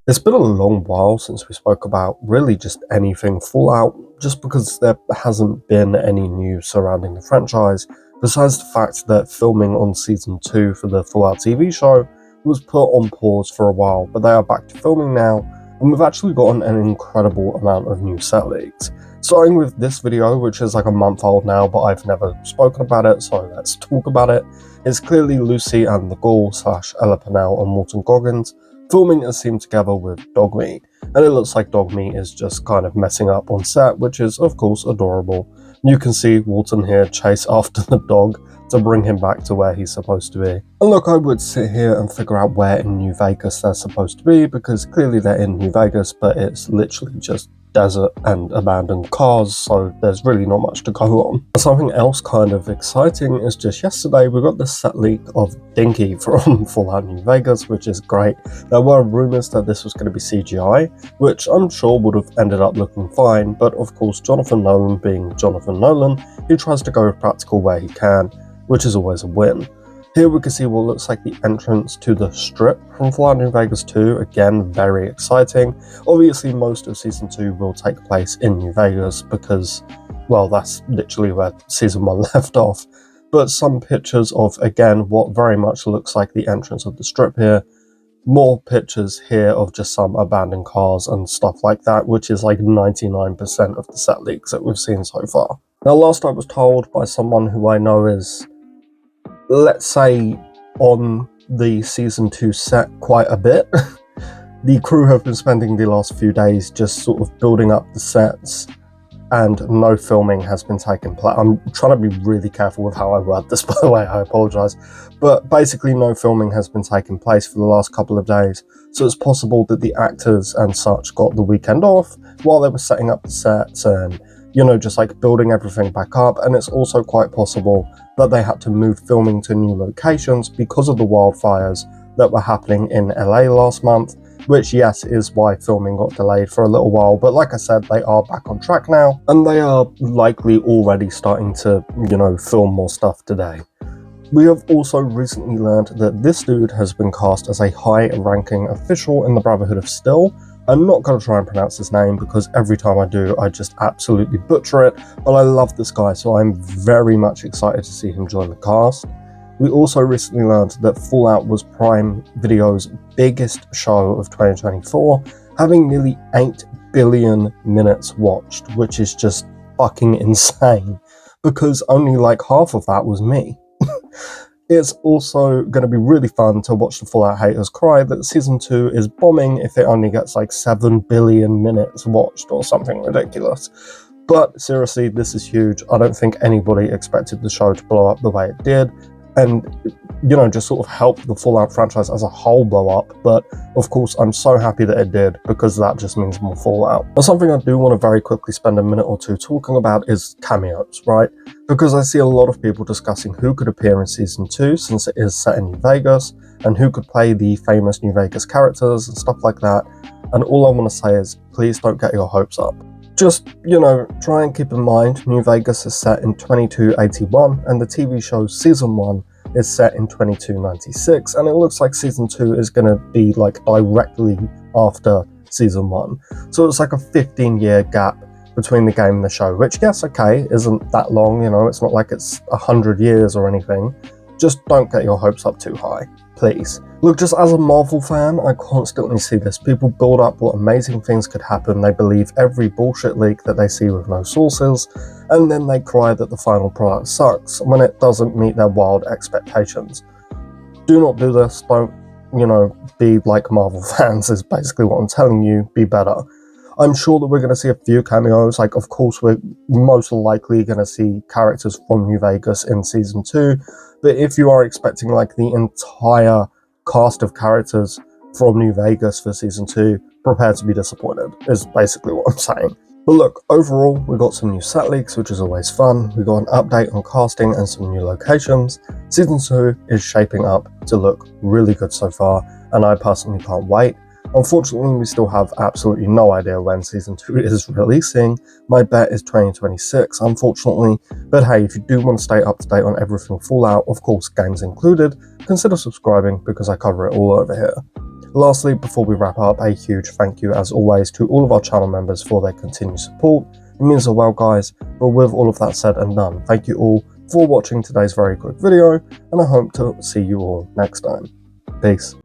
It's been a long while since we spoke about really just anything Fallout, just because there hasn't been any news surrounding the franchise, besides the fact that filming on Season 2 for the Fallout TV show was put on pause for a while, but they are back to filming now, and we've actually gotten an incredible amount of new set leaks. Starting with this video, which is like a month old now, but I've never spoken about it, so let's talk about it. It's clearly Lucy and the Ghoul / Ella Pennell and Walton Goggins filming a scene together with Dogmeat, and it looks like Dogmeat is just kind of messing up on set, which is of course adorable. You can see Walton here chase after the dog to bring him back to where he's supposed to be. And look, I would sit here and figure out where in New Vegas they're supposed to be, because clearly they're in New Vegas, but it's literally just desert and abandoned cars, so there's really not much to go on. Something else kind of exciting is just yesterday we got this set leak of Dinky from Fallout New Vegas, which is great. There were rumours that this was going to be CGI, which I'm sure would have ended up looking fine, but of course Jonathan Nolan being Jonathan Nolan, he tries to go with practical where he can, which is always a win. Here we can see what looks like the entrance to the Strip from Fallout New Vegas 2, again very exciting. Obviously most of Season 2 will take place in New Vegas because, well, that's literally where Season 1 left off. But some pictures of, again, what very much looks like the entrance of the Strip here. More pictures here of just some abandoned cars and stuff like that, which is like 99% of the set leaks that we've seen so far. Now last I was told by someone who I know is, let's say, on the Season 2 set quite a bit. The crew have been spending the last few days just sort of building up the sets, and no filming has been taking place. I'm trying to be really careful with how I word this, by the way, I apologise. But basically no filming has been taking place for the last couple of days, so it's possible that the actors and such got the weekend off while they were setting up the sets and, you know, just like building everything back up. And it's also quite possible that they had to move filming to new locations because of the wildfires that were happening in LA last month, which, yes, is why filming got delayed for a little while. But like I said, they are back on track now, and they are likely already starting to, you know, film more stuff today. We have also recently learned that this dude has been cast as a high-ranking official in the Brotherhood of Steel. I'm not going to try and pronounce his name because every time I do, I just absolutely butcher it, but I love this guy, so I'm very much excited to see him join the cast. We also recently learned that Fallout was Prime Video's biggest show of 2024, having nearly 8 billion minutes watched, which is just fucking insane, because only like half of that was me. It's also going to be really fun to watch the Fallout haters cry that Season 2 is bombing if it only gets like 7 billion minutes watched or something ridiculous. But seriously, this is huge. I don't think anybody expected the show to blow up the way it did, and, you know, just sort of help the Fallout franchise as a whole blow up. But of course, I'm so happy that it did, because that just means more Fallout. Now, something I do want to very quickly spend a minute or two talking about is cameos, right? Because I see a lot of people discussing who could appear in Season 2, since it is set in New Vegas, and who could play the famous New Vegas characters and stuff like that. And all I want to say is, please don't get your hopes up. Just, you know, try and keep in mind New Vegas is set in 2281, and the TV show Season 1 is set in 2296, and it looks like Season 2 is going to be like directly after Season 1. So it's like a 15-year gap between the game and the show, which, yes, okay, isn't that long, you know, it's not like it's 100 years or anything. Just don't get your hopes up too high, please. Look, just as a Marvel fan, I constantly see this. People build up what amazing things could happen, they believe every bullshit leak that they see with no sources, and then they cry that the final product sucks when it doesn't meet their wild expectations. Do not do this. Don't, you know, be like Marvel fans is basically what I'm telling you. Be better. I'm sure that we're going to see a few cameos. Like, of course, we're most likely going to see characters from New Vegas in Season 2, but if you are expecting like the entire cast of characters from New Vegas for Season 2, prepare to be disappointed, is basically what I'm saying. But look, overall, we got some new set leaks, which is always fun. We got an update on casting and some new locations. Season 2 is shaping up to look really good so far, and I personally can't wait. Unfortunately, we still have absolutely no idea when Season 2 is releasing. My bet is 2026, unfortunately. But hey, if you do want to stay up to date on everything Fallout, of course games included, consider subscribing because I cover it all over here. Lastly, before we wrap up, a huge thank you as always to all of our channel members for their continued support. It means the world, guys. But with all of that said and done, thank you all for watching today's very quick video, and I hope to see you all next time. Peace.